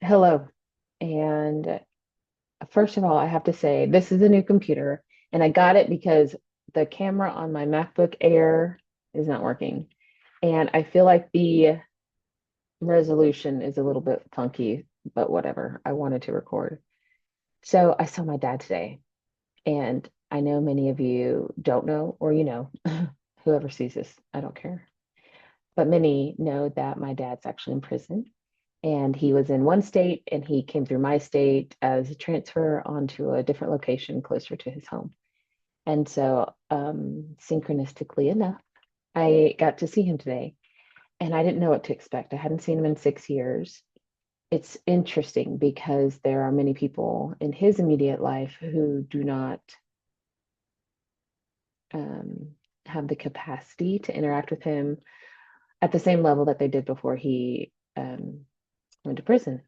Hello. And first of all, I have to say this is a new computer, and I got it because the camera on my MacBook Air is not working. And I feel like the resolution is a little bit funky, but whatever. I wanted to record. So I saw my dad today, and I know many of you don't know, or whoever sees this, I don't care. But many know that my dad's actually in prison. And he was in one state and he came through my state as a transfer onto a different location closer to his home. And so, synchronistically enough, I got to see him today and I didn't know what to expect. I hadn't seen him in 6 years. It's interesting because there are many people in his immediate life who do not um, have the capacity to interact with him at the same level that they did before he went to prison.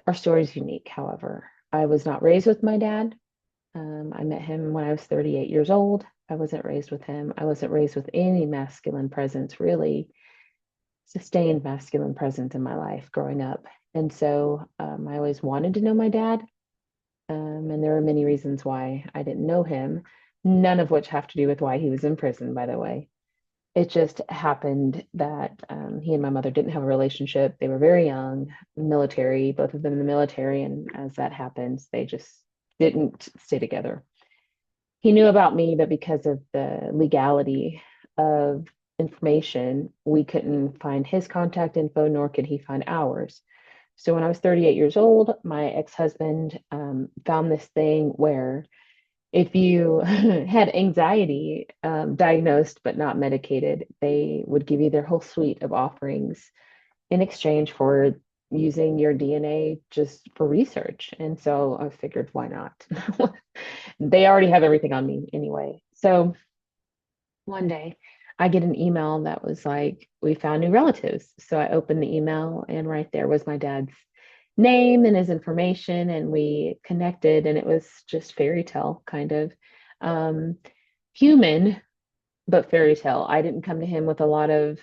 Our story is unique, however. I was not raised with my dad. I met him when I was 38 years old. I wasn't raised with him. I wasn't raised with any masculine presence, really sustained masculine presence in my life growing up. And so I always wanted to know my dad. And there are many reasons why I didn't know him, none of which have to do with why he was in prison, by the way. It just happened that he and my mother didn't have a relationship. They were very young, military, both of them in the military. And as that happens, they just didn't stay together. He knew about me, but because of the legality of information, we couldn't find his contact info, nor could he find ours. So when I was 38 years old, my ex-husband found this thing where if you had anxiety diagnosed but not medicated, they would give you their whole suite of offerings in exchange for using your DNA just for research. And so I figured, why not? They already have everything on me anyway. So one day I get an email that was like, we found new relatives. So I opened the email, and right there was my dad's name and his information, and we connected, and it was just fairy tale kind of um, human, but fairy tale. I didn't come to him with a lot of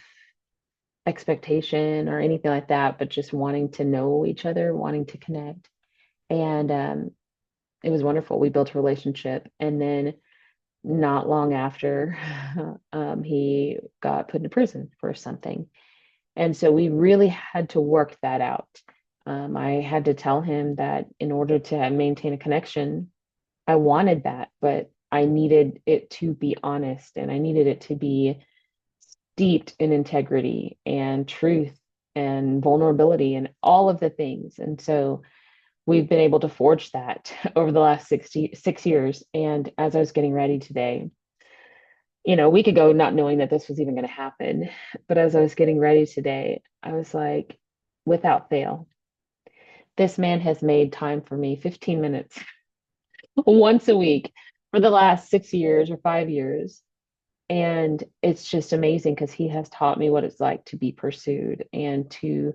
expectation or anything like that, but just wanting to know each other, wanting to connect. And it was wonderful. We built a relationship. And then not long after, he got put into prison for something. And so we really had to work that out. I had to tell him that in order to maintain a connection, I wanted that, but I needed it to be honest and I needed it to be steeped in integrity and truth and vulnerability and all of the things. And so we've been able to forge that over the last 6 years. And as I was getting ready today, a week ago, not knowing that this was even going to happen, but as I was getting ready today, I was like, without fail, this man has made time for me 15 minutes once a week for the last 6 years or 5 years. And it's just amazing because he has taught me what it's like to be pursued and to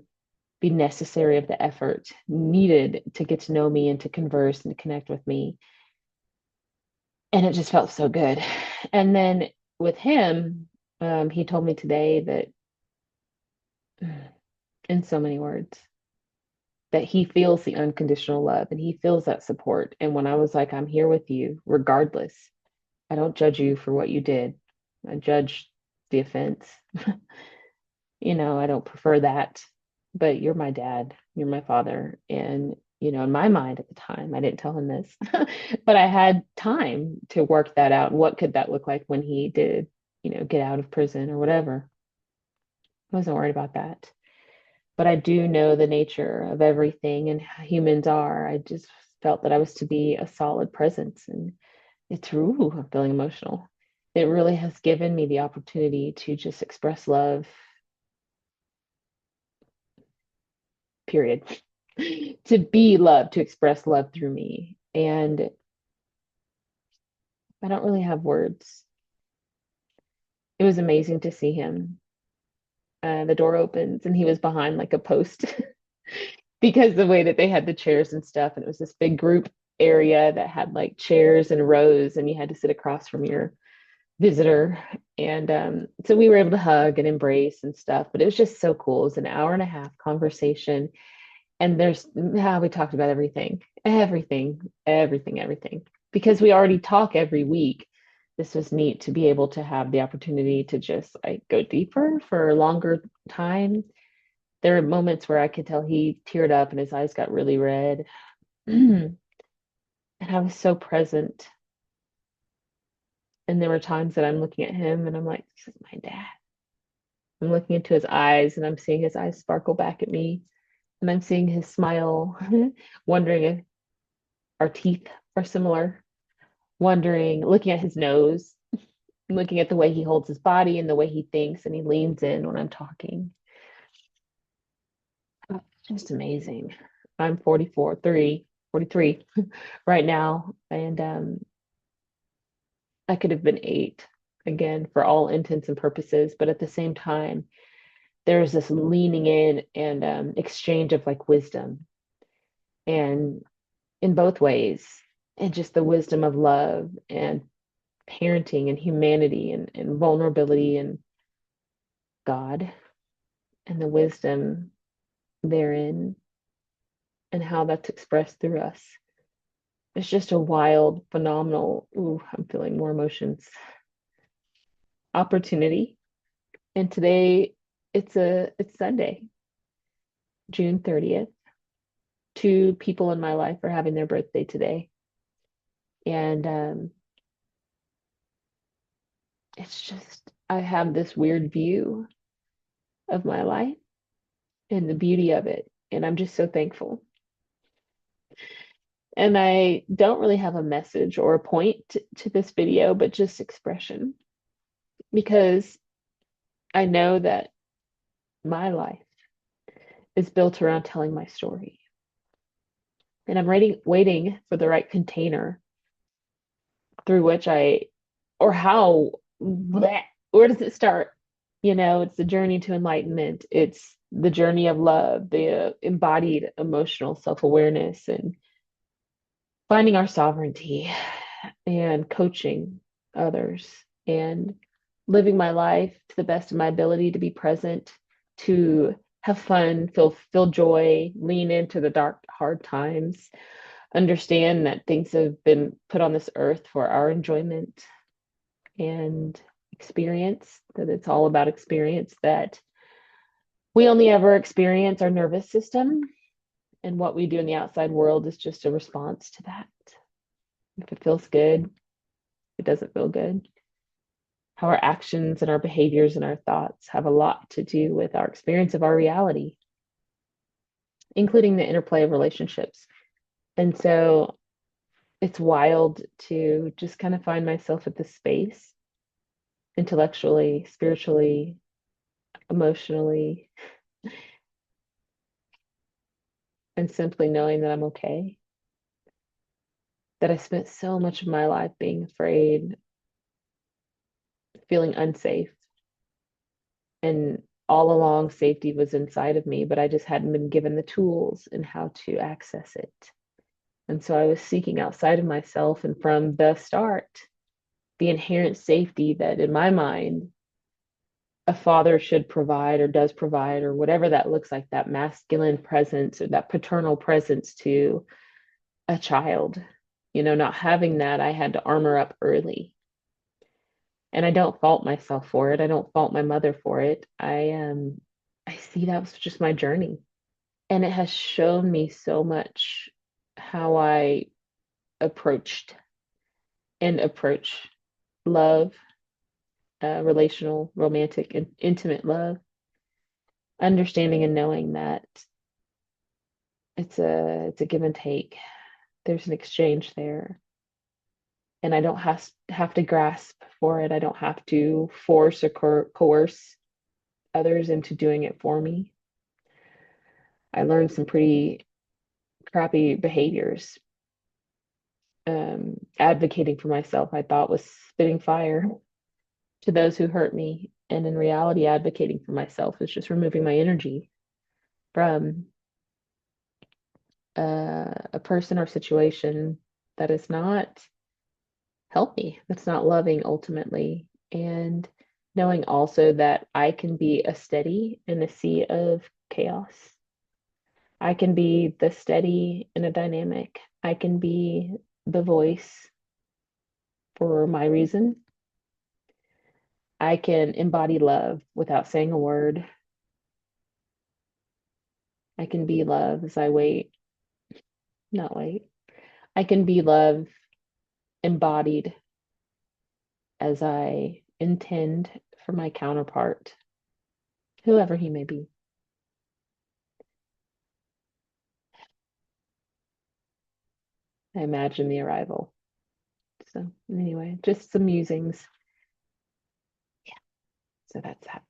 be necessary of the effort needed to get to know me and to converse and to connect with me. And it just felt so good. And then with him, he told me today that, in so many words, that he feels the unconditional love and he feels that support. And when I was like, I'm here with you, regardless, I don't judge you for what you did. I judge the offense. I don't prefer that, but you're my dad, you're my father. And, in my mind at the time, I didn't tell him this, but I had time to work that out. What could that look like when he did, get out of prison or whatever? I wasn't worried about that. But I do know the nature of everything and how humans are. I just felt that I was to be a solid presence. And I'm feeling emotional. It really has given me the opportunity to just express love, period. To be loved, to express love through me. And I don't really have words. It was amazing to see him. The door opens and he was behind like a post because the way that they had the chairs and stuff, and it was this big group area that had like chairs and rows, and you had to sit across from your visitor. And so we were able to hug and embrace and stuff, but it was just so cool. It was an hour and a half conversation. And there's how we talked about everything. Because we already talk every week. This was neat to be able to have the opportunity to just like go deeper for a longer time. There are moments where I could tell he teared up and his eyes got really red. And I was so present. And there were times that I'm looking at him and I'm like, this is my dad. I'm looking into his eyes and I'm seeing his eyes sparkle back at me. And I'm seeing his smile, wondering if our teeth are similar, wondering, looking at his nose, looking at the way he holds his body and the way he thinks and he leans in when I'm talking. Just amazing. I'm 43 right now, and I could have been 8 again for all intents and purposes, but at the same time, there's this leaning in and exchange of like wisdom, and in both ways, and just the wisdom of love and parenting and humanity and vulnerability and God and the wisdom therein and how that's expressed through us. It's just a wild, phenomenal, ooh, I'm feeling more emotions, opportunity. And today it's Sunday, June 30th. 2 people in my life are having their birthday today. And it's just I have this weird view of my life and the beauty of it. And I'm just so thankful. And I don't really have a message or a point to this video, but just expression, because I know that my life is built around telling my story. And I'm waiting for the right container through which or how, where does it start? It's the journey to enlightenment. It's the journey of love, the embodied emotional self-awareness, and finding our sovereignty and coaching others and living my life to the best of my ability to be present, to have fun, feel joy, lean into the dark, hard times, understand that things have been put on this earth for our enjoyment and experience, that it's all about experience, that we only ever experience our nervous system, and what we do in the outside world is just a response to that. If it feels good, it doesn't feel good. How our actions and our behaviors and our thoughts have a lot to do with our experience of our reality, including the interplay of relationships. And so it's wild to just kind of find myself at this space, intellectually, spiritually, emotionally, and simply knowing that I'm okay. That I spent so much of my life being afraid, feeling unsafe, and all along safety was inside of me, but I just hadn't been given the tools and how to access it. And so I was seeking outside of myself, and from the start, the inherent safety that in my mind a father should provide or does provide, or whatever that looks like, that masculine presence or that paternal presence to a child. Not having that, I had to armor up early. And I don't fault myself for it. I don't fault my mother for it. I see that was just my journey. And it has shown me so much how I approached and approach love, relational, romantic, and intimate love, understanding and knowing that it's a give and take. There's an exchange there. And I don't have to grasp for it. I don't have to force or coerce others into doing it for me. I learned some pretty crappy behaviors. Advocating for myself, I thought, was spitting fire to those who hurt me. And in reality, advocating for myself is just removing my energy from a person or situation that is not healthy, that's not loving ultimately. And knowing also that I can be a steady in a sea of chaos. I can be the steady in a dynamic. I can be the voice for my reason. I can embody love without saying a word. I can be love as I wait, not wait. I can be love embodied as I intend for my counterpart, whoever he may be. I imagine the arrival. So, anyway, just some musings. Yeah, so that's that.